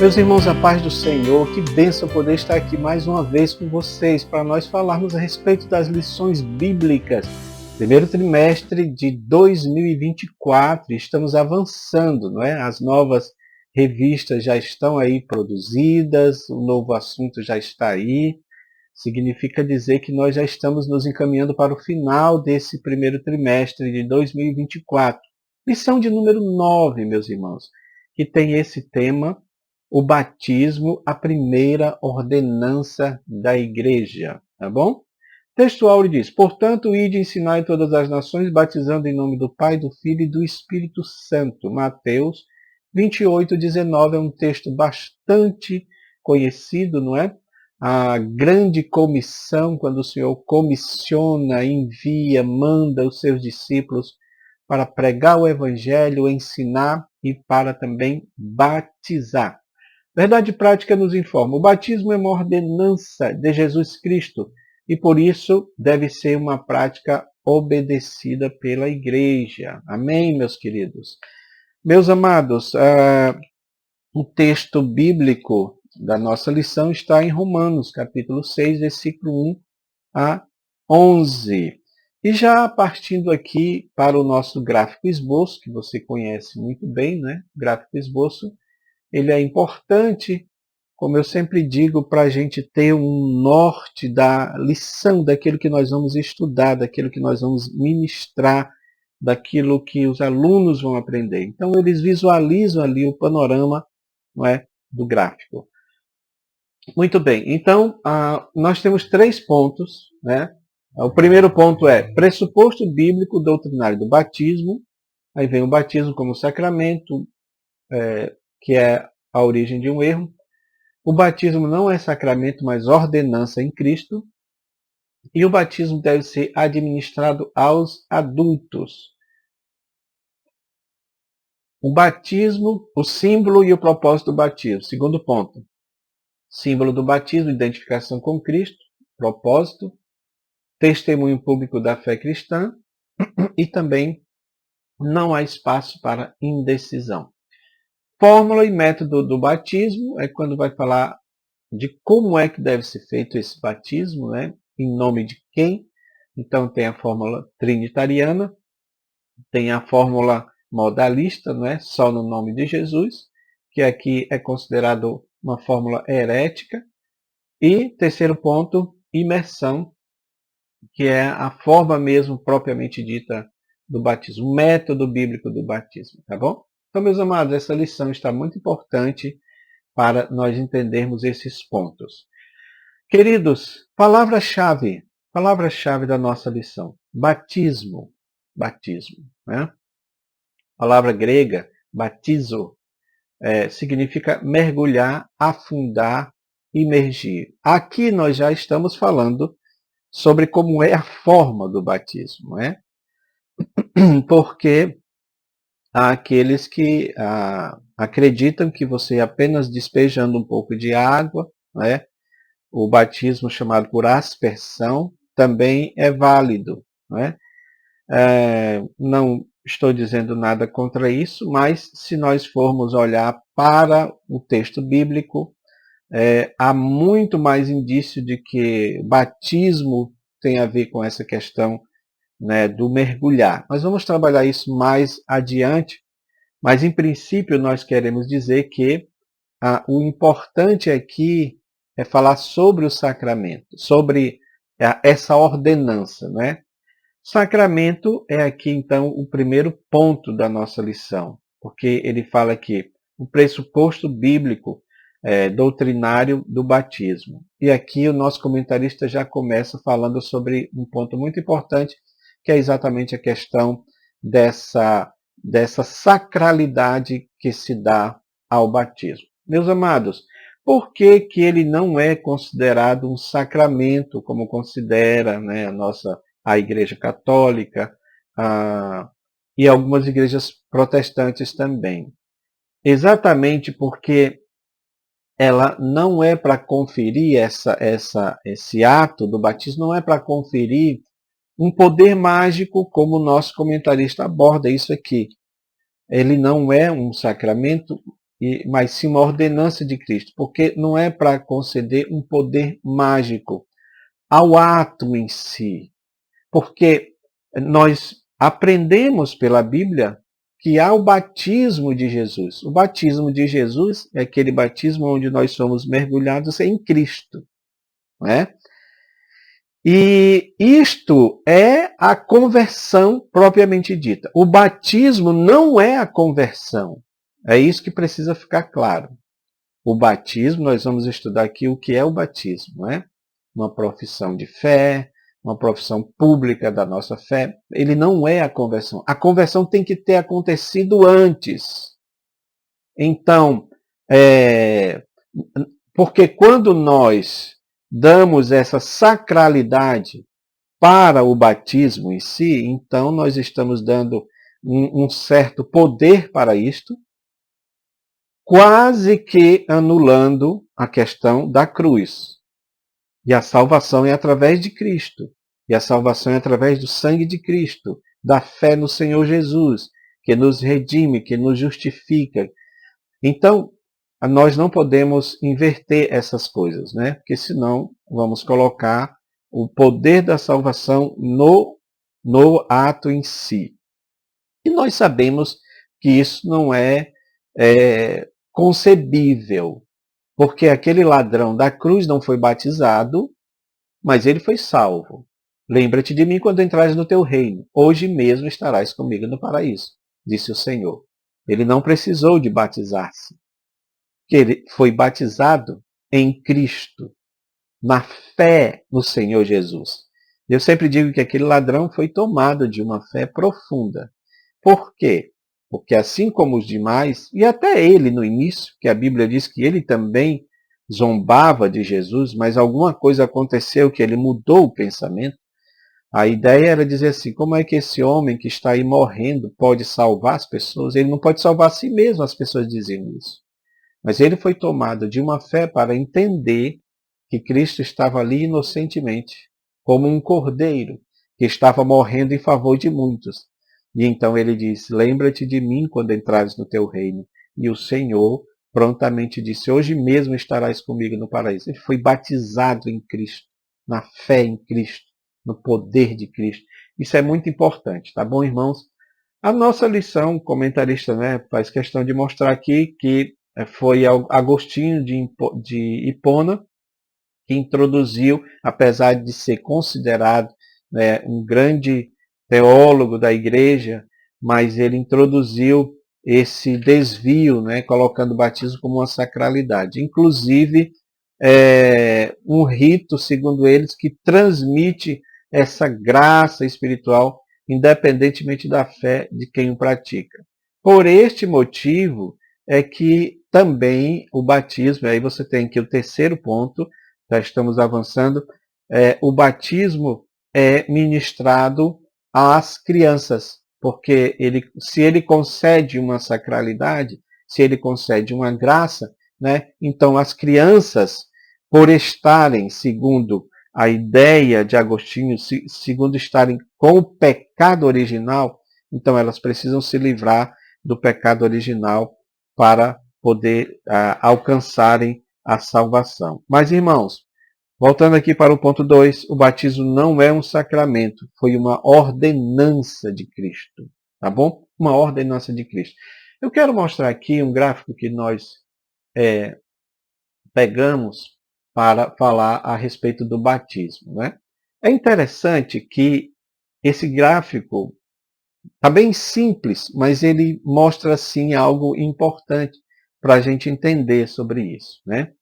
Meus irmãos, a paz do Senhor, que bênção poder estar aqui mais uma vez com vocês para nós falarmos a respeito das lições bíblicas. Primeiro trimestre de 2024, estamos avançando, não é? As novas revistas já estão aí produzidas, o novo assunto já está aí. Significa dizer que nós já estamos nos encaminhando para o final desse primeiro trimestre de 2024. Lição de número 9, meus irmãos, que tem esse tema: o batismo, a primeira ordenança da igreja, tá bom? O texto áureo diz: portanto, ide e ensinai todas as nações, batizando em nome do Pai, do Filho e do Espírito Santo. Mateus 28:19 é um texto bastante conhecido, não é? A grande comissão, quando o Senhor comissiona, envia, manda os seus discípulos para pregar o Evangelho, ensinar e para também batizar. Verdade prática nos informa: o batismo é uma ordenança de Jesus Cristo e por isso deve ser uma prática obedecida pela igreja. Amém, meus queridos? Meus amados, o texto bíblico da nossa lição está em Romanos, capítulo 6, versículo 1 a 11. E já partindo aqui para o nosso gráfico esboço, que você conhece muito bem, né? Gráfico esboço, ele é importante, como eu sempre digo, para a gente ter um norte da lição, daquilo que nós vamos estudar, daquilo que nós vamos ministrar, daquilo que os alunos vão aprender. Então, eles visualizam ali o panorama, não é, do gráfico. Muito bem, então nós temos 3 pontos, né? O primeiro ponto é pressuposto bíblico doutrinário do batismo. Aí vem o batismo como sacramento, que é a origem de um erro. O batismo não é sacramento, mas ordenança em Cristo. E o batismo deve ser administrado aos adultos. O batismo, o símbolo e o propósito do batismo. Segundo ponto. Símbolo do batismo, identificação com Cristo. Propósito, testemunho público da fé cristã. E também não há espaço para indecisão. Fórmula e método do batismo é quando vai falar de como é que deve ser feito esse batismo, né? Em nome de quem. Então tem a fórmula trinitariana, tem a fórmula modalista, né? Só no nome de Jesus, que aqui é considerado uma fórmula herética. E terceiro ponto, imersão, que é a forma mesmo propriamente dita do batismo, o método bíblico do batismo, tá bom? Então, meus amados, essa lição está muito importante para nós entendermos esses pontos. Queridos, palavra-chave da nossa lição: batismo, né? Palavra grega, batizo, significa mergulhar, afundar, imergir. Aqui nós já estamos falando sobre como é a forma do batismo, né? Porque há aqueles que acreditam que você apenas despejando um pouco de água, né? O batismo chamado por aspersão também é válido, né? Não estou dizendo nada contra isso, mas se nós formos olhar para o texto bíblico, há muito mais indício de que batismo tem a ver com essa questão, né, do mergulhar. Nós vamos trabalhar isso mais adiante, mas em princípio nós queremos dizer que o importante aqui é falar sobre o sacramento, sobre essa ordenança, né? Sacramento é aqui então o primeiro ponto da nossa lição, porque ele fala que o pressuposto bíblico doutrinário do batismo. E aqui o nosso comentarista já começa falando sobre um ponto muito importante, que é exatamente a questão dessa sacralidade que se dá ao batismo. Meus amados, por que que ele não é considerado um sacramento, como considera, né, a Igreja Católica e algumas igrejas protestantes também? Exatamente porque ela não é para conferir esse ato do batismo, não é para conferir um poder mágico, como o nosso comentarista aborda isso aqui. Ele não é um sacramento mas sim uma ordenança de Cristo, porque não é para conceder um poder mágico ao ato em si, porque nós aprendemos pela Bíblia que há o batismo de Jesus. O batismo de Jesus é aquele batismo onde nós somos mergulhados em Cristo, não é? E isto é a conversão propriamente dita. O batismo não é a conversão. É isso que precisa ficar claro. O batismo, nós vamos estudar aqui o que é o batismo, não é? Uma profissão de fé, uma profissão pública da nossa fé. Ele não é a conversão. A conversão tem que ter acontecido antes. Então, porque quando nós damos essa sacralidade para o batismo em si, então nós estamos dando um certo poder para isto, quase que anulando a questão da cruz. E a salvação é através de Cristo. E a salvação é através do sangue de Cristo, da fé no Senhor Jesus, que nos redime, que nos justifica. Então, nós não podemos inverter essas coisas, né? Porque senão vamos colocar o poder da salvação no ato em si. E nós sabemos que isso não é concebível, porque aquele ladrão da cruz não foi batizado, mas ele foi salvo. Lembra-te de mim quando entrares no teu reino. Hoje mesmo estarás comigo no paraíso, disse o Senhor. Ele não precisou de batizar-se, que ele foi batizado em Cristo, na fé no Senhor Jesus. Eu sempre digo que aquele ladrão foi tomado de uma fé profunda. Por quê? Porque assim como os demais, e até ele no início, que a Bíblia diz que ele também zombava de Jesus, mas alguma coisa aconteceu que ele mudou o pensamento. A ideia era dizer assim, como é que esse homem que está aí morrendo pode salvar as pessoas? Ele não pode salvar a si mesmo, as pessoas diziam isso. Mas ele foi tomado de uma fé para entender que Cristo estava ali inocentemente, como um cordeiro, que estava morrendo em favor de muitos. E então ele diz, lembra-te de mim quando entrares no teu reino. E o Senhor prontamente disse, hoje mesmo estarás comigo no paraíso. Ele foi batizado em Cristo, na fé em Cristo, no poder de Cristo. Isso é muito importante, tá bom, irmãos? A nossa lição, o comentarista, né, faz questão de mostrar aqui que foi Agostinho de Hipona que introduziu, apesar de ser considerado, né, um grande teólogo da igreja, mas ele introduziu esse desvio, né, colocando o batismo como uma sacralidade. Inclusive, um rito, segundo eles, que transmite essa graça espiritual, independentemente da fé de quem o pratica. Por este motivo é que também o batismo, aí você tem aqui o terceiro ponto, já estamos avançando, o batismo é ministrado às crianças, porque se ele concede uma sacralidade, se ele concede uma graça, né, então as crianças, por estarem, segundo a ideia de Agostinho, segundo estarem com o pecado original, então elas precisam se livrar do pecado original para poder alcançarem a salvação. Mas, irmãos, voltando aqui para o ponto 2, o batismo não é um sacramento, foi uma ordenança de Cristo, tá bom? Uma ordenança de Cristo. Eu quero mostrar aqui um gráfico que nós pegamos para falar a respeito do batismo, né? É interessante que esse gráfico está bem simples, mas ele mostra sim algo importante para a gente entender sobre isso, né?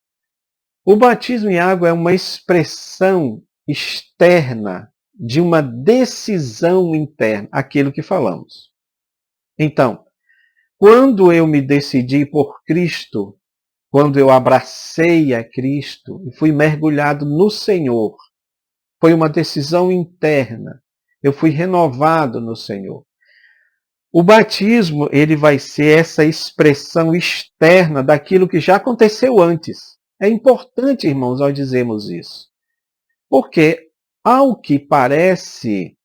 O batismo em água é uma expressão externa de uma decisão interna, aquilo que falamos. Então, quando eu me decidi por Cristo, quando eu abracei a Cristo e fui mergulhado no Senhor, foi uma decisão interna. Eu fui renovado no Senhor. O batismo, ele vai ser essa expressão externa daquilo que já aconteceu antes. É importante, irmãos, nós dizermos isso. Porque, ao que parece,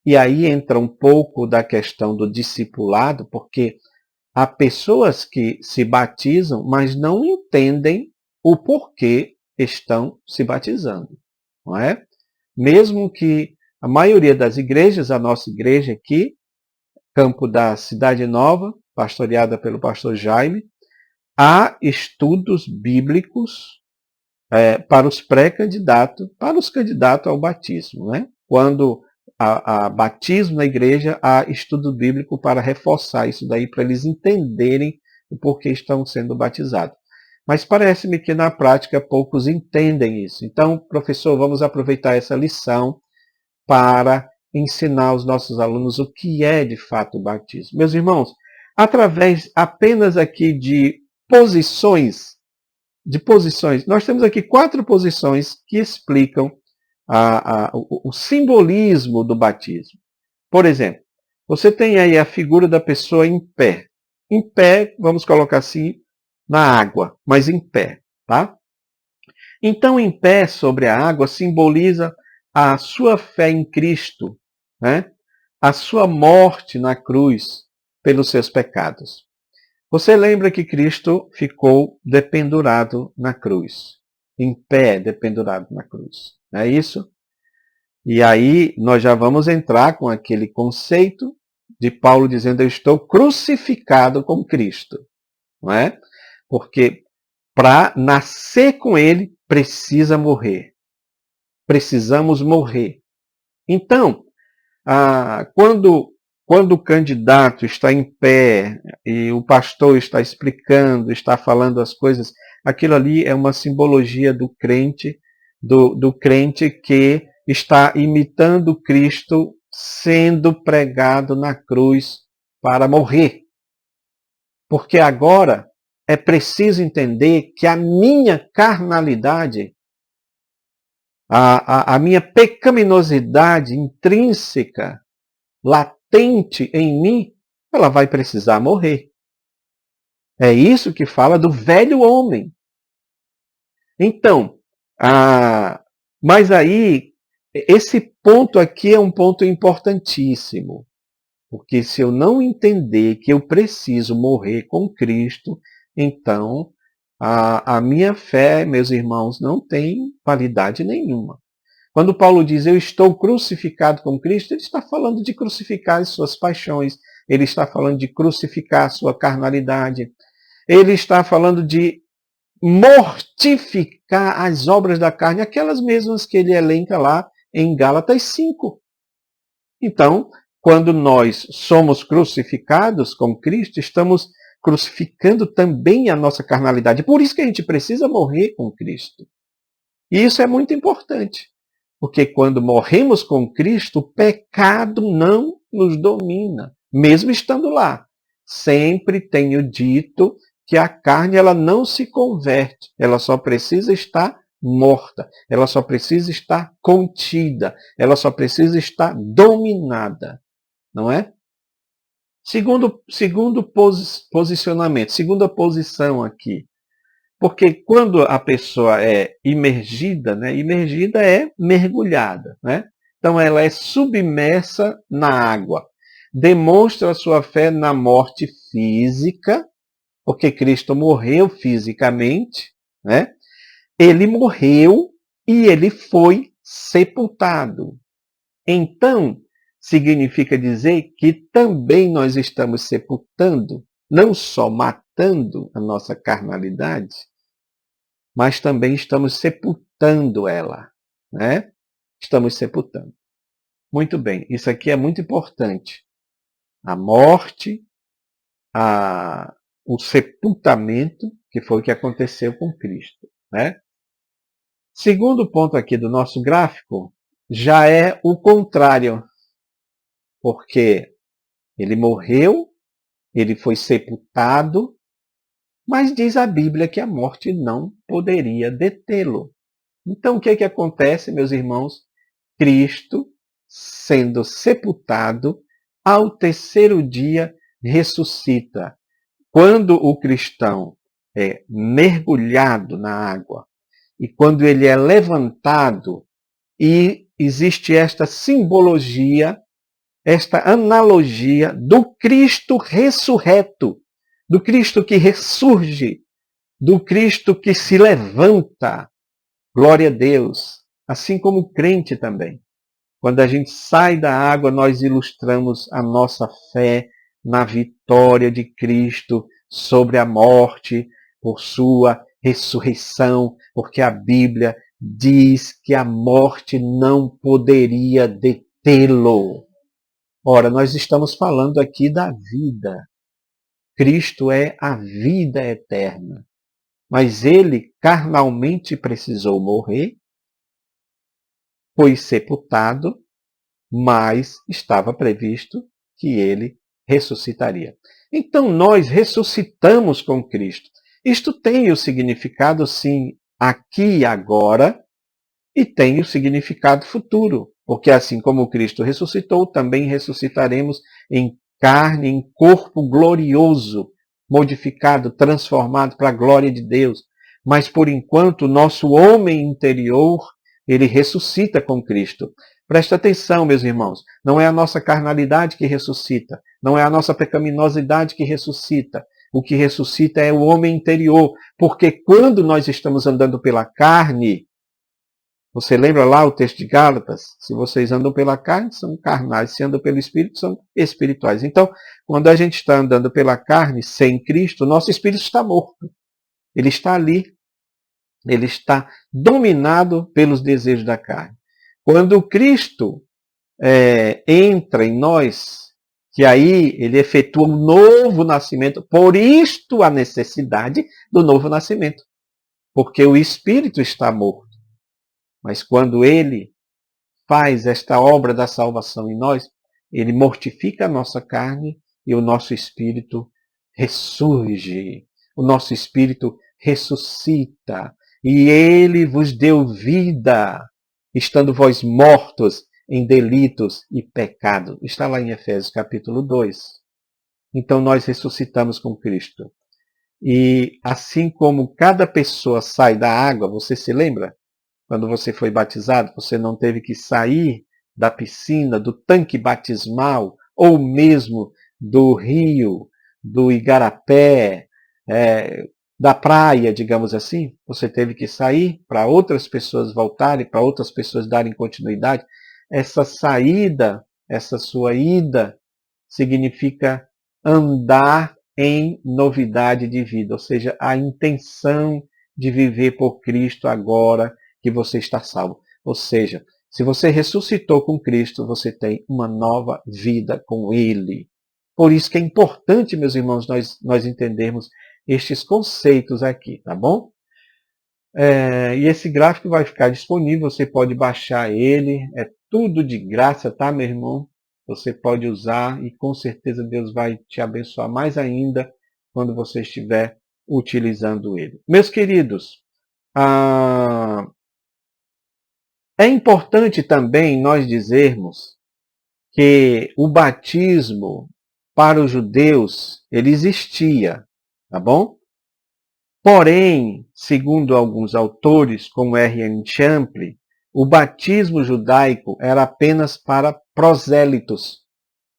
e aí entra um pouco da questão do discipulado, porque há pessoas que se batizam, mas não entendem o porquê estão se batizando, não é? Mesmo que a maioria das igrejas, a nossa igreja aqui, campo da Cidade Nova, pastoreada pelo pastor Jaime, há estudos bíblicos para os pré-candidatos, para os candidatos ao batismo, né? Quando há batismo na igreja, há estudo bíblico para reforçar isso daí, para eles entenderem o porquê estão sendo batizados. Mas parece-me que na prática poucos entendem isso. Então, professor, vamos aproveitar essa lição para ensinar aos nossos alunos o que é de fato o batismo. Meus irmãos, através apenas aqui de posições, nós temos aqui 4 posições que explicam o simbolismo do batismo. Por exemplo, você tem aí a figura da pessoa em pé. Em pé, vamos colocar assim, na água, mas em pé, tá? Então, em pé sobre a água simboliza a sua fé em Cristo, né? A sua morte na cruz pelos seus pecados. Você lembra que Cristo ficou dependurado na cruz, em pé, dependurado na cruz, não é isso? E aí nós já vamos entrar com aquele conceito de Paulo dizendo: eu estou crucificado com Cristo, não é? Porque para nascer com ele precisa morrer. Precisamos morrer. Então, quando o candidato está em pé e o pastor está explicando, está falando as coisas, aquilo ali é uma simbologia do crente, do crente que está imitando Cristo sendo pregado na cruz para morrer. Porque agora é preciso entender que a minha carnalidade, a minha pecaminosidade intrínseca, latente em mim, ela vai precisar morrer. É isso que fala do velho homem. Então, mas aí, esse ponto aqui é um ponto importantíssimo. Porque se eu não entender que eu preciso morrer com Cristo, então a minha fé, meus irmãos, não tem validade nenhuma. Quando Paulo diz, eu estou crucificado com Cristo, ele está falando de crucificar as suas paixões, ele está falando de crucificar a sua carnalidade, ele está falando de mortificar as obras da carne, aquelas mesmas que ele elenca lá em Gálatas 5. Então, quando nós somos crucificados com Cristo, estamos crucificando também a nossa carnalidade. Por isso que a gente precisa morrer com Cristo. E isso é muito importante. Porque quando morremos com Cristo, o pecado não nos domina, mesmo estando lá. Sempre tenho dito que a carne ela não se converte, ela só precisa estar morta, ela só precisa estar contida, ela só precisa estar dominada, não é? Segundo posicionamento, segunda posição aqui. Porque quando a pessoa é imergida, né? Imergida é mergulhada, né? Então ela é submersa na água. Demonstra a sua fé na morte física, porque Cristo morreu fisicamente, né? Ele morreu e ele foi sepultado. Então, significa dizer que também nós estamos sepultando, não só matando a nossa carnalidade, mas também estamos sepultando ela, né? Estamos sepultando. Muito bem, isso aqui é muito importante. A morte, o sepultamento, que foi o que aconteceu com Cristo, né? Segundo ponto aqui do nosso gráfico, já é o contrário, porque ele morreu, ele foi sepultado, mas diz a Bíblia que a morte não poderia detê-lo. Então o que acontece, meus irmãos? Cristo, sendo sepultado, ao terceiro dia ressuscita. Quando o cristão é mergulhado na água e quando ele é levantado, e existe esta simbologia, esta analogia do Cristo ressurreto. do Cristo que ressurge, do Cristo que se levanta. Glória a Deus. Assim como o crente também. Quando a gente sai da água, nós ilustramos a nossa fé na vitória de Cristo sobre a morte, por sua ressurreição, porque a Bíblia diz que a morte não poderia detê-lo. Ora, nós estamos falando aqui da vida. Cristo é a vida eterna. Mas ele carnalmente precisou morrer, foi sepultado, mas estava previsto que ele ressuscitaria. Então nós ressuscitamos com Cristo. Isto tem o significado, sim, aqui e agora, e tem o significado futuro, porque assim como Cristo ressuscitou, também ressuscitaremos em carne, em corpo glorioso, modificado, transformado para a glória de Deus. Mas por enquanto, o nosso homem interior, ele ressuscita com Cristo. Presta atenção, meus irmãos, não é a nossa carnalidade que ressuscita, não é a nossa pecaminosidade que ressuscita. O que ressuscita é o homem interior, porque quando nós estamos andando pela carne, você lembra lá o texto de Gálatas? Se vocês andam pela carne, são carnais. Se andam pelo Espírito, são espirituais. Então, quando a gente está andando pela carne, sem Cristo, o nosso espírito está morto. Ele está ali. Ele está dominado pelos desejos da carne. Quando Cristo entra em nós, que aí ele efetua um novo nascimento, por isto a necessidade do novo nascimento. Porque o espírito está morto. Mas quando ele faz esta obra da salvação em nós, ele mortifica a nossa carne e o nosso espírito ressurge. O nosso espírito ressuscita. E ele vos deu vida, estando vós mortos em delitos e pecado. Está lá em Efésios capítulo 2. Então nós ressuscitamos com Cristo. E assim como cada pessoa sai da água, você se lembra? Quando você foi batizado, você não teve que sair da piscina, do tanque batismal, ou mesmo do rio, do igarapé, da praia, digamos assim. Você teve que sair para outras pessoas voltarem, para outras pessoas darem continuidade. Essa saída, essa sua ida, significa andar em novidade de vida, ou seja, a intenção de viver por Cristo agora, que você está salvo. Ou seja, se você ressuscitou com Cristo, você tem uma nova vida com Ele. Por isso que é importante, meus irmãos, nós entendermos estes conceitos aqui, tá bom? E esse gráfico vai ficar disponível, você pode baixar ele, é tudo de graça, tá, meu irmão? Você pode usar e com certeza Deus vai te abençoar mais ainda quando você estiver utilizando ele. Meus queridos, é importante também nós dizermos que o batismo para os judeus, ele existia, tá bom? Porém, segundo alguns autores, como R.N. Champlin, o batismo judaico era apenas para prosélitos,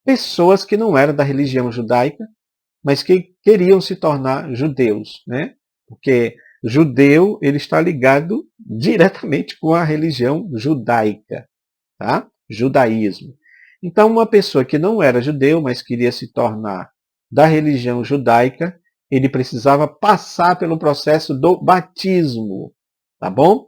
pessoas que não eram da religião judaica, mas que queriam se tornar judeus, né? Porque judeu, ele está ligado diretamente com a religião judaica, tá? Judaísmo. Então, uma pessoa que não era judeu, mas queria se tornar da religião judaica, ele precisava passar pelo processo do batismo, tá bom?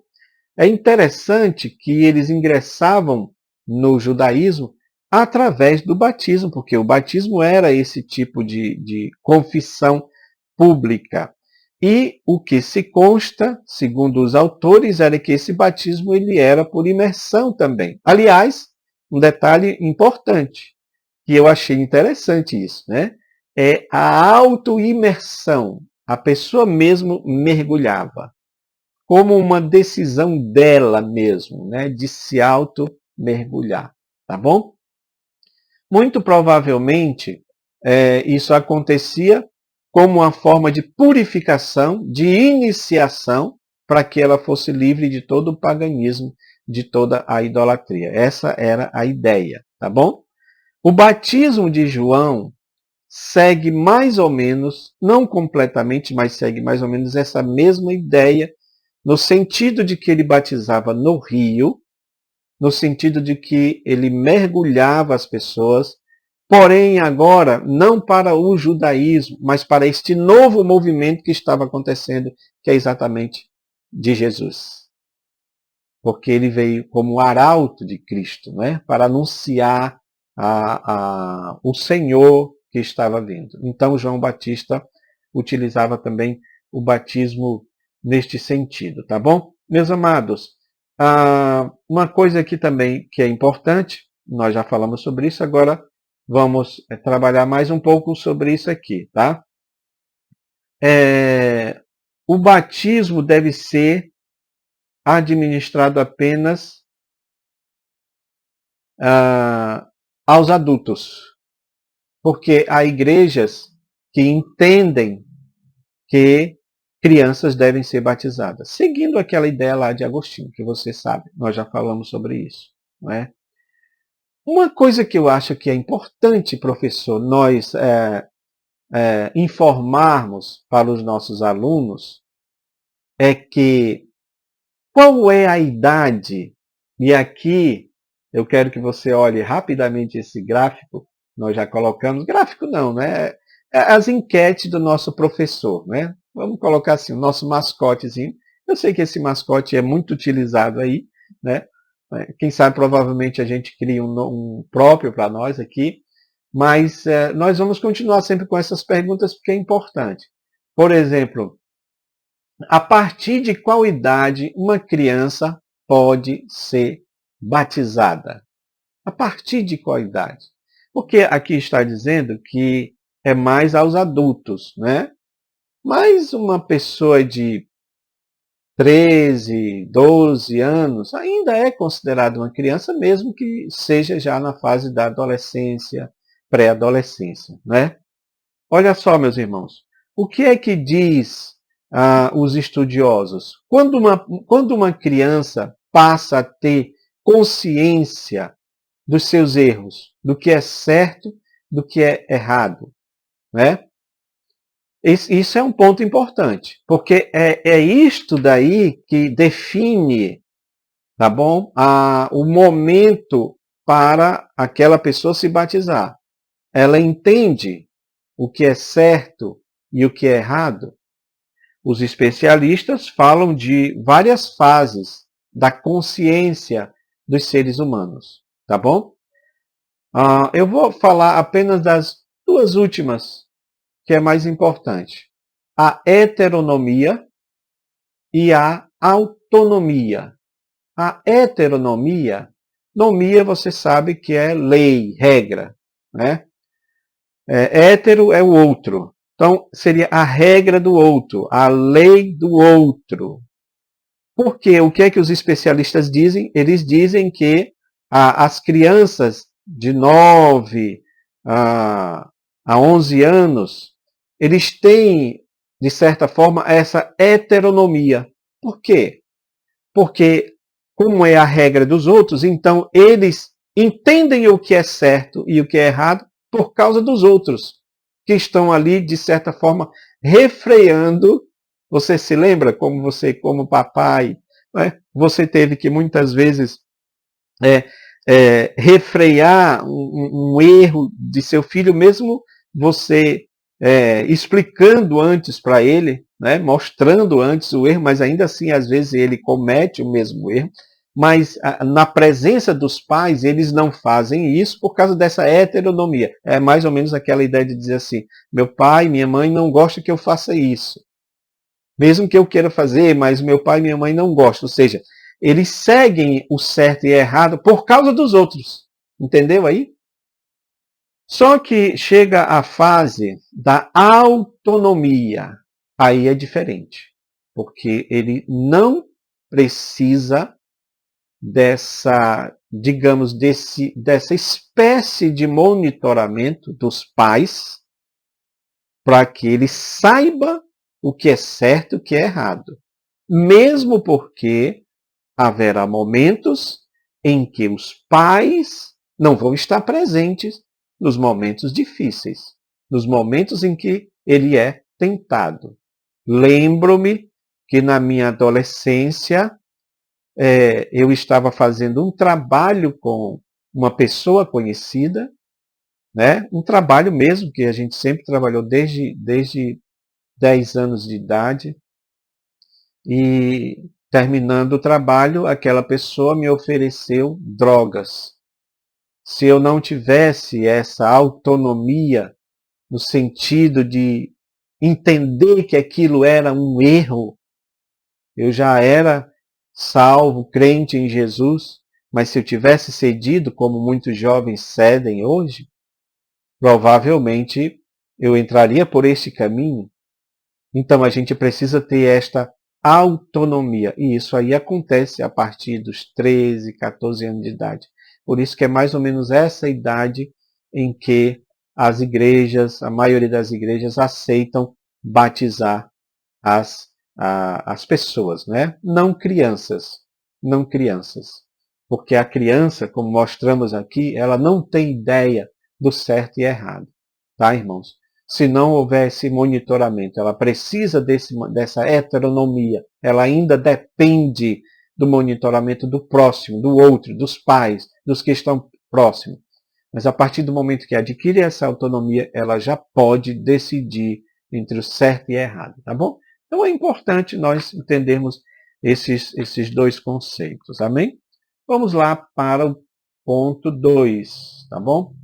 É interessante que eles ingressavam no judaísmo através do batismo, porque o batismo era esse tipo de confissão pública. E o que se consta, segundo os autores, era que esse batismo ele era por imersão também. Aliás, um detalhe importante, que eu achei interessante isso, né? É a autoimersão. A pessoa mesmo mergulhava, como uma decisão dela mesmo, né? De se auto-mergulhar, tá bom? Muito provavelmente, isso acontecia como uma forma de purificação, de iniciação, para que ela fosse livre de todo o paganismo, de toda a idolatria. Essa era a ideia, tá bom? O batismo de João segue mais ou menos, não completamente, mas segue mais ou menos essa mesma ideia, no sentido de que ele batizava no rio, no sentido de que ele mergulhava as pessoas, porém agora não para o judaísmo, mas para este novo movimento que estava acontecendo, que é exatamente de Jesus. Porque ele veio como arauto de Cristo, né? Para anunciar o Senhor que estava vindo. Então João Batista utilizava também o batismo neste sentido, tá bom? Meus amados, uma coisa aqui também que é importante, nós já falamos sobre isso, agora vamos trabalhar mais um pouco sobre isso aqui, tá? O batismo deve ser administrado apenas aos adultos, porque há igrejas que entendem que crianças devem ser batizadas, seguindo aquela ideia lá de Agostinho, que você sabe, nós já falamos sobre isso, não é? Uma coisa que eu acho que é importante, professor, nós informarmos para os nossos alunos é que qual é a idade, e aqui eu quero que você olhe rapidamente esse gráfico, nós já colocamos, gráfico não, né? As enquetes do nosso professor, né? Vamos colocar assim, o nosso mascotezinho. Eu sei que esse mascote é muito utilizado aí, né? Quem sabe provavelmente a gente cria um próprio para nós aqui, mas nós vamos continuar sempre com essas perguntas porque é importante. Por exemplo, a partir de qual idade uma criança pode ser batizada? A partir de qual idade? Porque aqui está dizendo que é mais aos adultos, né? Mas uma pessoa de 13, 12 anos ainda é considerada uma criança, mesmo que seja já na fase da adolescência, pré-adolescência, né? Olha só, meus irmãos, o que é que diz os estudiosos? Quando uma criança passa a ter consciência dos seus erros, do que é certo, do que é errado, né? Isso é um ponto importante, porque é isto daí que define, tá bom? O momento para aquela pessoa se batizar. Ela entende o que é certo e o que é errado. Os especialistas falam de várias fases da consciência dos seres humanos, tá bom? Eu vou falar apenas das duas últimas, que é mais importante. A heteronomia e a autonomia. A heteronomia, nomia você sabe que é lei, regra, né? Hétero é o outro. Então, seria a regra do outro, a lei do outro. Porque o que é que os especialistas dizem? Eles dizem que as crianças de 9 a 11 anos, eles têm, de certa forma, essa heteronomia. Por quê? Porque, como é a regra dos outros, então eles entendem o que é certo e o que é errado por causa dos outros, que estão ali, de certa forma, refreando. Você se lembra como você, como papai, né? Você teve que muitas vezes refrear um erro de seu filho, mesmo você explicando antes para ele, né? Mostrando antes o erro, mas ainda assim, às vezes, ele comete o mesmo erro. Mas na presença dos pais, eles não fazem isso por causa dessa heteronomia. É mais ou menos aquela ideia de dizer assim, meu pai, minha mãe não gostam que eu faça isso. Mesmo que eu queira fazer, mas meu pai e minha mãe não gostam. Ou seja, eles seguem o certo e errado por causa dos outros. Entendeu aí? Só que chega a fase da autonomia. Aí é diferente. Porque ele não precisa dessa, digamos, dessa espécie de monitoramento dos pais para que ele saiba o que é certo e o que é errado. Mesmo porque haverá momentos em que os pais não vão estar presentes nos momentos difíceis. nos momentos em que ele é tentado. Lembro-me que na minha adolescência eu estava fazendo um trabalho com uma pessoa conhecida, né? Um trabalho mesmo que a gente sempre trabalhou desde 10 anos de idade. E terminando o trabalho, aquela pessoa me ofereceu drogas. Se eu não tivesse essa autonomia no sentido de entender que aquilo era um erro, eu já era salvo, crente em Jesus, mas se eu tivesse cedido, como muitos jovens cedem hoje, provavelmente eu entraria por este caminho. Então a gente precisa ter esta autonomia. E isso aí acontece a partir dos 13, 14 anos de idade. Por isso que é mais ou menos essa idade em que as igrejas, a maioria das igrejas, aceitam batizar as pessoas, né? Não crianças. Não crianças. Porque a criança, como mostramos aqui, ela não tem ideia do certo e errado. Tá, irmãos? Se não houver esse monitoramento, ela precisa dessa heteronomia, ela ainda depende do monitoramento do próximo, do outro, dos pais, dos que estão próximos. Mas a partir do momento que adquire essa autonomia, ela já pode decidir entre o certo e o errado, tá bom? Então é importante nós entendermos esses dois conceitos, amém? Vamos lá para o ponto 2, tá bom?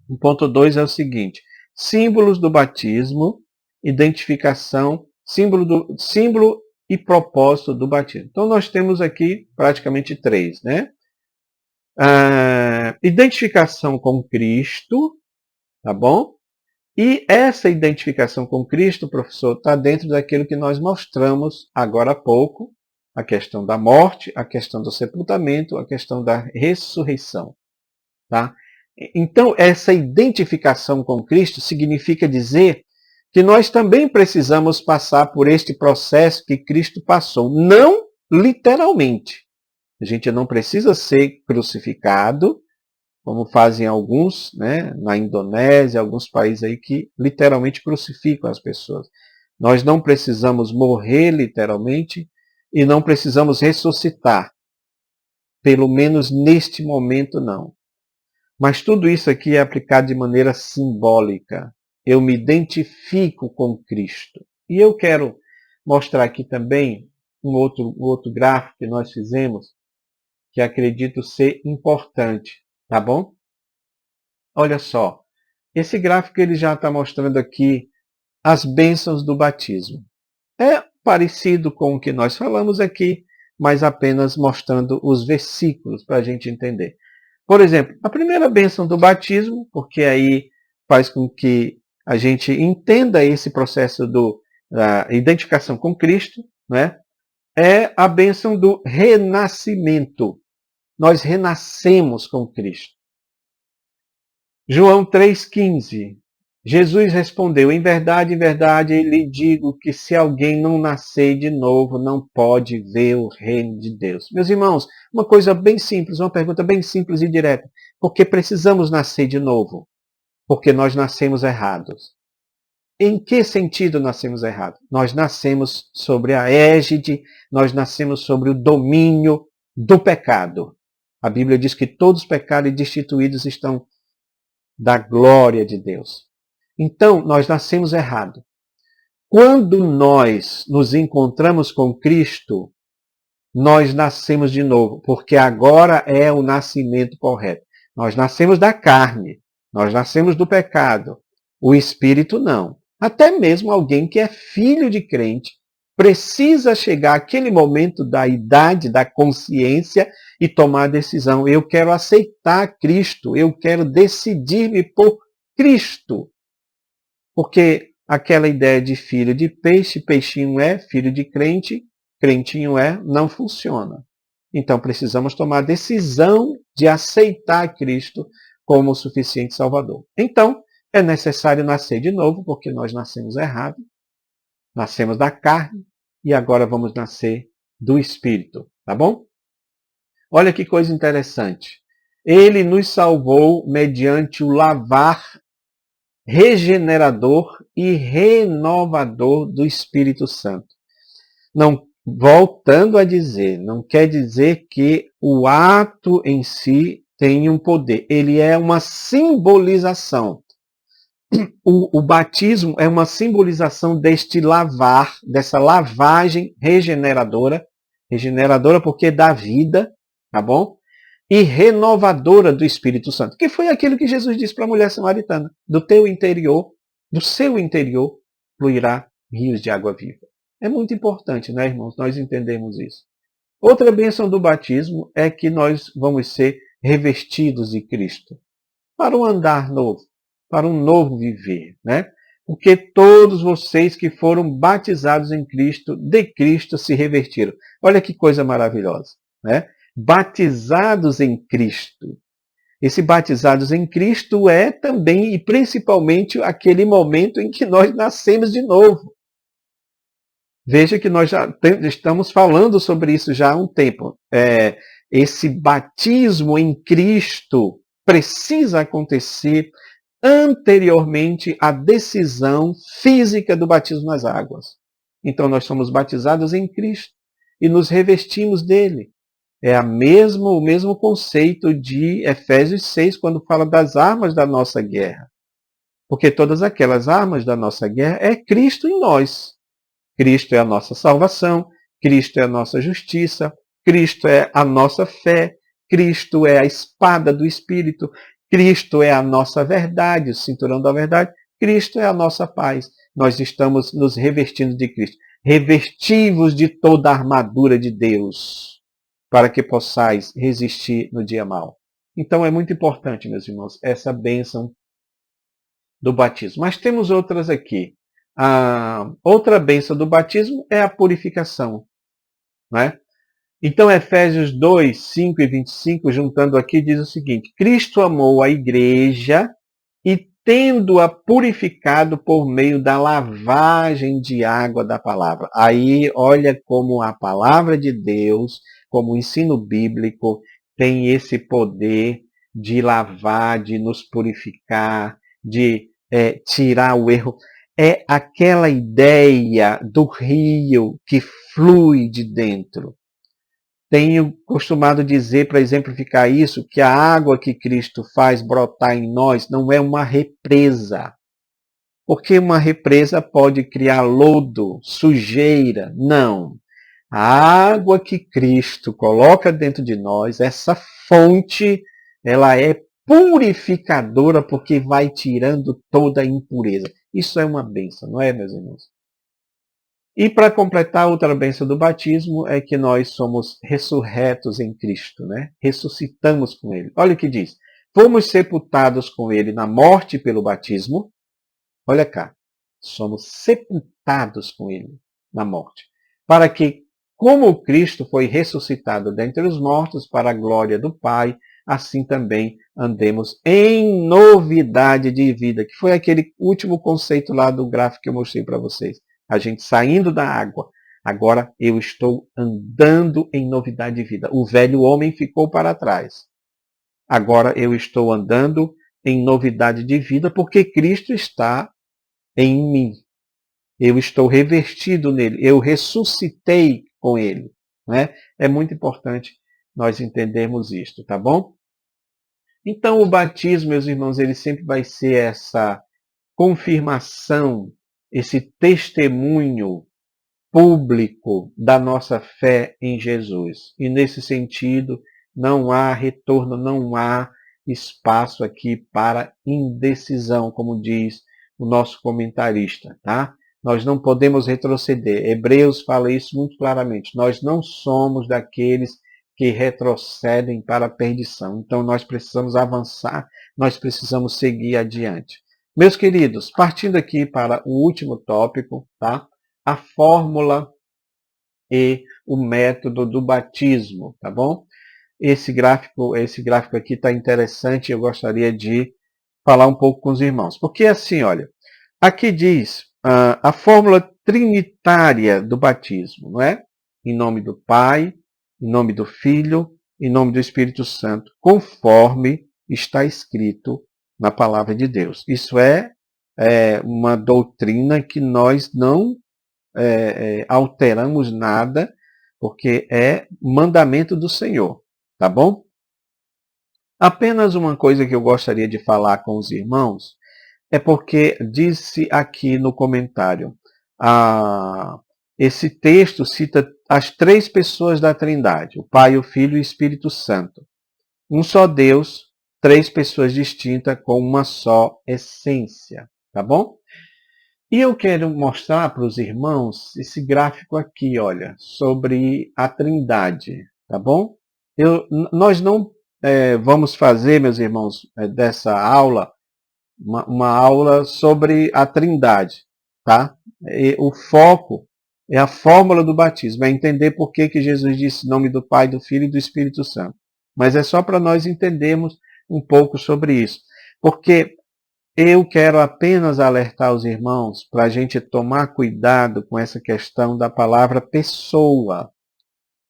O ponto 2 é o seguinte: símbolos do batismo, identificação, símbolo e propósito do batismo. Então nós temos aqui praticamente 3, né? Identificação com Cristo, tá bom? E essa identificação com Cristo, professor, está dentro daquilo que nós mostramos agora há pouco, a questão da morte, a questão do sepultamento, a questão da ressurreição, tá? Então, essa identificação com Cristo significa dizer que nós também precisamos passar por este processo que Cristo passou. Não literalmente. A gente não precisa ser crucificado, como fazem alguns, né, na Indonésia, alguns países aí que literalmente crucificam as pessoas. Nós não precisamos morrer literalmente e não precisamos ressuscitar. Pelo menos neste momento, não. Mas tudo isso aqui é aplicado de maneira simbólica. Eu me identifico com Cristo. E eu quero mostrar aqui também um outro gráfico que nós fizemos, que acredito ser importante, tá bom? Olha só, esse gráfico ele já está mostrando aqui as bênçãos do batismo. É parecido com o que nós falamos aqui, mas apenas mostrando os versículos para a gente entender. Por exemplo, a primeira bênção do batismo, porque aí faz com que a gente entenda esse processo da identificação com Cristo, né? É a bênção do renascimento. Nós renascemos com Cristo. João 3,15. Jesus respondeu: em verdade, lhe digo que se alguém não nascer de novo, não pode ver o reino de Deus. Meus irmãos, uma coisa bem simples, uma pergunta bem simples e direta. Por que precisamos nascer de novo? Porque nós nascemos errados. Em que sentido nascemos errados? Nós nascemos sobre a égide, nós nascemos sobre o domínio do pecado. A Bíblia diz que todos pecaram e destituídos estão da glória de Deus. Então, nós nascemos errado. Quando nós nos encontramos com Cristo, nós nascemos de novo, porque agora é o nascimento correto. Nós nascemos da carne, nós nascemos do pecado. O Espírito não. Até mesmo alguém que é filho de crente precisa chegar àquele momento da idade, da consciência e tomar a decisão. Eu quero aceitar Cristo, eu quero decidir-me por Cristo. Porque aquela ideia de filho de peixe, peixinho é, filho de crente, crentinho é, não funciona. Então precisamos tomar a decisão de aceitar Cristo como o suficiente Salvador. Então, é necessário nascer de novo, porque nós nascemos errado, nascemos da carne e agora vamos nascer do Espírito, tá bom? Olha que coisa interessante. Ele nos salvou mediante o lavar regenerador e renovador do Espírito Santo. Não, voltando a dizer, não quer dizer que o ato em si tem um poder. Ele é uma simbolização. O batismo é uma simbolização deste lavar, dessa lavagem regeneradora, regeneradora porque dá vida, tá bom? E renovadora do Espírito Santo, que foi aquilo que Jesus disse para a mulher samaritana: do teu interior, do seu interior, fluirá rios de água viva. É muito importante, né, irmãos, nós entendemos isso. Outra bênção do batismo é que nós vamos ser revestidos de Cristo para um andar novo, para um novo viver, né? Porque todos vocês que foram batizados em Cristo, de Cristo se revertiram. Olha que coisa maravilhosa, né? Batizados em Cristo. Esse batizados em Cristo é também e principalmente aquele momento em que nós nascemos de novo. Veja que nós já estamos falando sobre isso já há um tempo. Esse batismo em Cristo precisa acontecer anteriormente à decisão física do batismo nas águas. Então nós somos batizados em Cristo e nos revestimos dele. É o mesmo conceito de Efésios 6, quando fala das armas da nossa guerra. Porque todas aquelas armas da nossa guerra é Cristo em nós. Cristo é a nossa salvação, Cristo é a nossa justiça, Cristo é a nossa fé, Cristo é a espada do Espírito, Cristo é a nossa verdade, o cinturão da verdade, Cristo é a nossa paz. Nós estamos nos revestindo de Cristo. Revestivos de toda a armadura de Deus, para que possais resistir no dia mau. Então é muito importante, meus irmãos, essa bênção do batismo. Mas temos outras aqui. A outra bênção do batismo é a purificação. Né? Então, Efésios 2, 5 e 25, juntando aqui, diz o seguinte: Cristo amou a igreja e, tendo-a purificado por meio da lavagem de água da palavra. Aí, olha como a palavra de Deus, como o ensino bíblico, tem esse poder de lavar, de nos purificar, de tirar o erro. É aquela ideia do rio que flui de dentro. Tenho costumado dizer, para exemplificar isso, que a água que Cristo faz brotar em nós não é uma represa. Porque uma represa pode criar lodo, sujeira. Não. A água que Cristo coloca dentro de nós, essa fonte, ela é purificadora porque vai tirando toda a impureza. Isso é uma bênção, não é, meus irmãos? E para completar, outra bênção do batismo é que nós somos ressurretos em Cristo, né? Ressuscitamos com Ele. Olha o que diz: fomos sepultados com Ele na morte pelo batismo. Olha cá, somos sepultados com Ele na morte, para que, como Cristo foi ressuscitado dentre os mortos para a glória do Pai, assim também andemos em novidade de vida, que foi aquele último conceito lá do gráfico que eu mostrei para vocês. A gente saindo da água. Agora eu estou andando em novidade de vida. O velho homem ficou para trás. Agora eu estou andando em novidade de vida porque Cristo está em mim. Eu estou revestido nele. Eu ressuscitei com ele. Né? É muito importante nós entendermos isto, tá bom? Então o batismo, meus irmãos, ele sempre vai ser essa confirmação, esse testemunho público da nossa fé em Jesus. E nesse sentido, não há retorno, não há espaço aqui para indecisão, como diz o nosso comentarista, tá? Nós não podemos retroceder. Hebreus fala isso muito claramente. Nós não somos daqueles que retrocedem para a perdição. Então nós precisamos avançar, nós precisamos seguir adiante. Meus queridos, partindo aqui para o último tópico, tá? A fórmula e o método do batismo, tá bom? Esse gráfico aqui está interessante, eu gostaria de falar um pouco com os irmãos. Porque assim, olha, aqui diz a fórmula trinitária do batismo, não é? Em nome do Pai, em nome do Filho, em nome do Espírito Santo, conforme está escrito na palavra de Deus. Isso é uma doutrina que nós não alteramos nada, porque é mandamento do Senhor, tá bom? Apenas uma coisa que eu gostaria de falar com os irmãos é porque disse aqui no comentário, esse texto cita as três pessoas da Trindade, o Pai, o Filho e o Espírito Santo. Um só Deus, três pessoas distintas com uma só essência, tá bom? E eu quero mostrar para os irmãos esse gráfico aqui, olha, sobre a Trindade, tá bom? Nós não vamos fazer, meus irmãos, dessa aula, uma aula sobre a Trindade, tá? E o foco é a fórmula do batismo, é entender por que Jesus disse em nome do Pai, do Filho e do Espírito Santo. Mas é só para nós entendermos um pouco sobre isso. Porque eu quero apenas alertar os irmãos para a gente tomar cuidado com essa questão da palavra pessoa.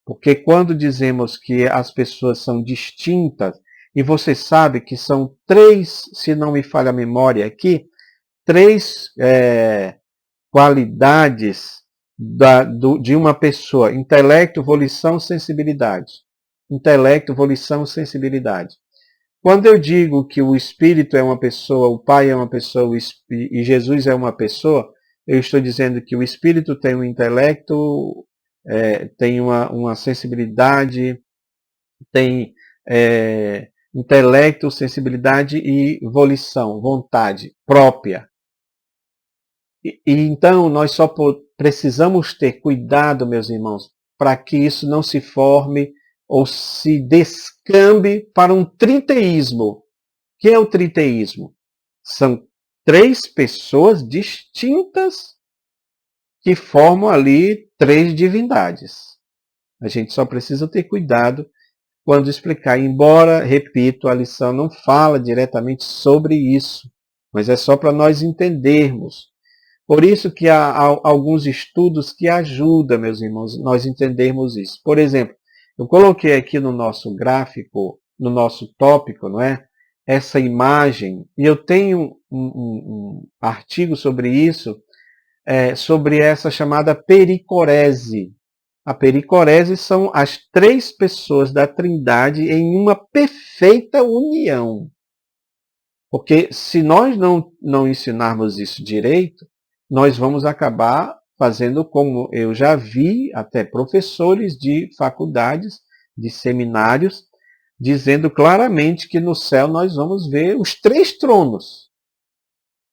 Porque quando dizemos que as pessoas são distintas, e você sabe que são três, se não me falha a memória aqui, três qualidades de uma pessoa: intelecto, volição, sensibilidade. Intelecto, volição, sensibilidade. Quando eu digo que o Espírito é uma pessoa, o Pai é uma pessoa e Jesus é uma pessoa, eu estou dizendo que o Espírito tem um intelecto, tem uma sensibilidade, tem intelecto, sensibilidade e volição, vontade própria. E então nós só precisamos ter cuidado, meus irmãos, para que isso não se forme ou se descambe para um triteísmo. O que é o triteísmo? São três pessoas distintas que formam ali três divindades. A gente só precisa ter cuidado quando explicar. Embora, repito, a lição não fala diretamente sobre isso, mas é só para nós entendermos. Por isso que há alguns estudos que ajudam, meus irmãos, nós entendermos isso. Por exemplo, eu coloquei aqui no nosso gráfico, no nosso tópico, não é? Essa imagem, e eu tenho um artigo sobre isso, sobre essa chamada pericorese. A pericorese são as três pessoas da Trindade em uma perfeita união. Porque se nós não ensinarmos isso direito, nós vamos acabar fazendo como eu já vi até professores de faculdades, de seminários, dizendo claramente que no céu nós vamos ver os três tronos.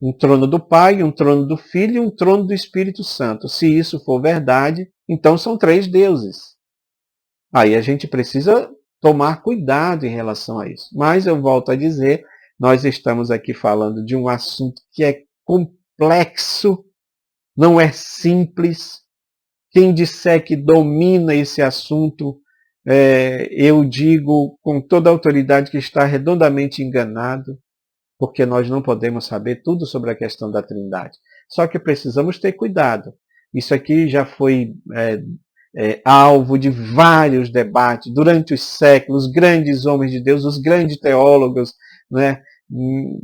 Um trono do Pai, um trono do Filho e um trono do Espírito Santo. Se isso for verdade, então são três deuses. Aí a gente precisa tomar cuidado em relação a isso. Mas eu volto a dizer, nós estamos aqui falando de um assunto que é complexo, não é simples. Quem disser que domina esse assunto, eu digo com toda a autoridade que está redondamente enganado, porque nós não podemos saber tudo sobre a questão da Trindade. Só que precisamos ter cuidado. Isso aqui já foi alvo de vários debates durante os séculos, os grandes homens de Deus, os grandes teólogos, né?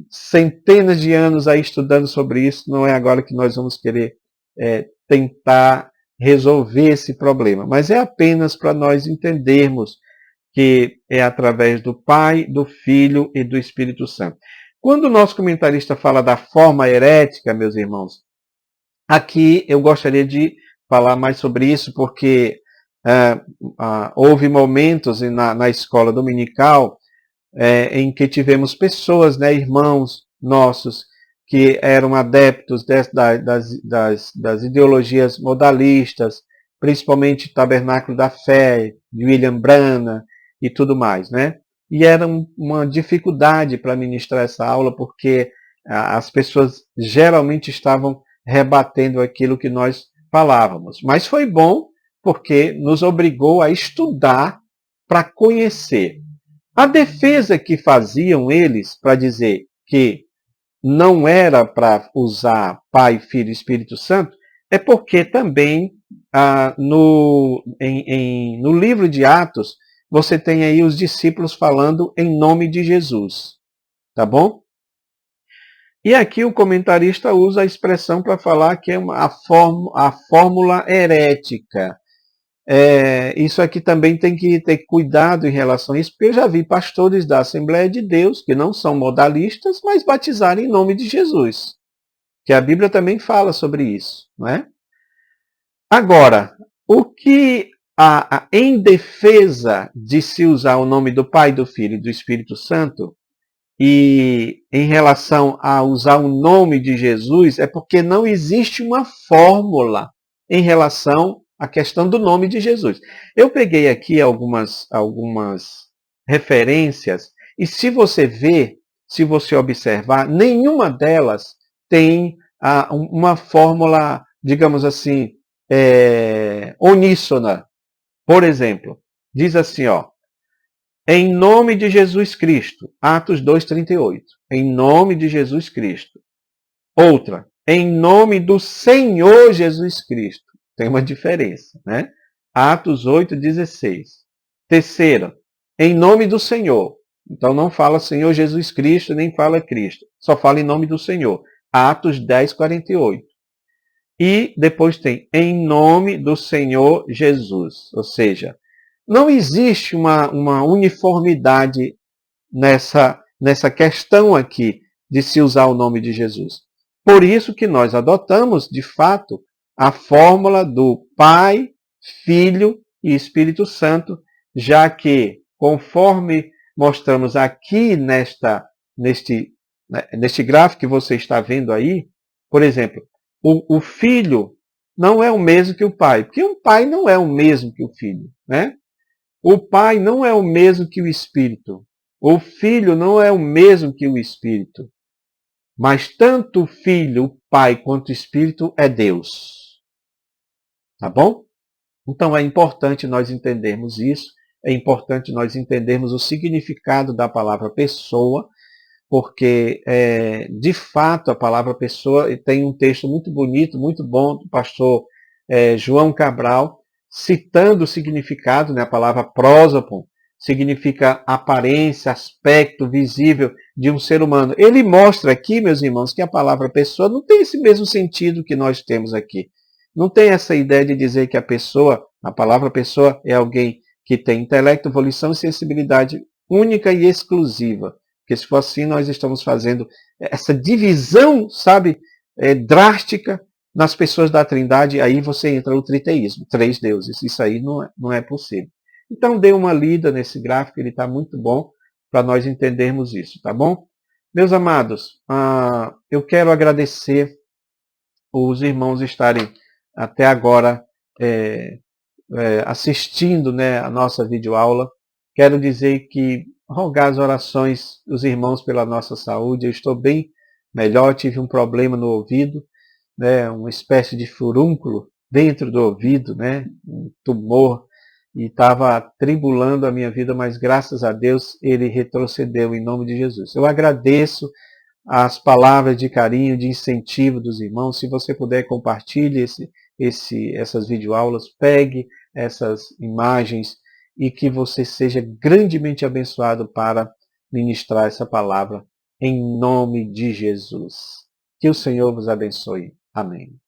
Centenas de anos aí estudando sobre isso. Não é agora que nós vamos querer tentar resolver esse problema, mas é apenas para nós entendermos que é através do Pai, do Filho e do Espírito Santo. Quando o nosso comentarista fala da forma herética, meus irmãos, aqui eu gostaria de falar mais sobre isso, porque houve momentos na escola dominical em que tivemos pessoas, né, irmãos nossos, que eram adeptos das ideologias modalistas, principalmente Tabernáculo da Fé, de William Branham e tudo mais, né? E era uma dificuldade para ministrar essa aula, porque as pessoas geralmente estavam rebatendo aquilo que nós falávamos. Mas foi bom, porque nos obrigou a estudar para conhecer. A defesa que faziam eles para dizer que não era para usar Pai, Filho e Espírito Santo, é porque também no livro de Atos você tem aí os discípulos falando em nome de Jesus. Tá bom? E aqui o comentarista usa a expressão para falar que é a fórmula herética. Isso aqui também tem que ter cuidado em relação a isso, porque eu já vi pastores da Assembleia de Deus, que não são modalistas, mas batizarem em nome de Jesus. Que a Bíblia também fala sobre isso, não é? Agora, o que em defesa de se usar o nome do Pai, do Filho e do Espírito Santo, e em relação a usar o nome de Jesus, é porque não existe uma fórmula em relação à questão do nome de Jesus. Eu peguei aqui algumas referências, e se você ver, se você observar, nenhuma delas tem uma fórmula, digamos assim, uníssona. Por exemplo, diz assim, ó, em nome de Jesus Cristo, Atos 2,38. Em nome de Jesus Cristo. Outra, em nome do Senhor Jesus Cristo. Tem uma diferença, né? Atos 8,16. Terceira, em nome do Senhor. Então não fala Senhor Jesus Cristo, nem fala Cristo. Só fala em nome do Senhor. Atos 10,48. E depois tem em nome do Senhor Jesus. Ou seja, não existe uma uniformidade nessa questão aqui de se usar o nome de Jesus. Por isso que nós adotamos, de fato, a fórmula do Pai, Filho e Espírito Santo, já que, conforme mostramos aqui neste gráfico que você está vendo aí, por exemplo, o Filho não é o mesmo que o Pai, porque o Pai não é o mesmo que o Filho, né? O Pai não é o mesmo que o Espírito. O Filho não é o mesmo que o Espírito. Mas tanto o Filho, o Pai, quanto o Espírito é Deus. Tá bom? Então é importante nós entendermos isso. É importante nós entendermos o significado da palavra pessoa, porque, de fato, a palavra pessoa tem um texto muito bonito, muito bom, do pastor João Cabral, citando o significado, né, a palavra prosopon, significa aparência, aspecto visível de um ser humano. Ele mostra aqui, meus irmãos, que a palavra pessoa não tem esse mesmo sentido que nós temos aqui. Não tem essa ideia de dizer que a palavra pessoa é alguém que tem intelecto, volição e sensibilidade única e exclusiva. Porque se for assim, nós estamos fazendo essa divisão, sabe, drástica nas pessoas da Trindade, aí você entra no triteísmo, 3 deuses. Isso aí não é possível. Então dê uma lida nesse gráfico, ele está muito bom para nós entendermos isso, tá bom? Meus amados, eu quero agradecer os irmãos estarem até agora assistindo, né, a nossa videoaula. Quero dizer que rogar as orações dos irmãos pela nossa saúde. Eu estou bem melhor, tive um problema no ouvido, né, uma espécie de furúnculo dentro do ouvido, né, um tumor, e estava atribulando a minha vida, mas graças a Deus ele retrocedeu em nome de Jesus. Eu agradeço as palavras de carinho, de incentivo dos irmãos. Se você puder, compartilhe essas videoaulas, pegue essas imagens e que você seja grandemente abençoado para ministrar essa palavra em nome de Jesus. Que o Senhor vos abençoe. Amém.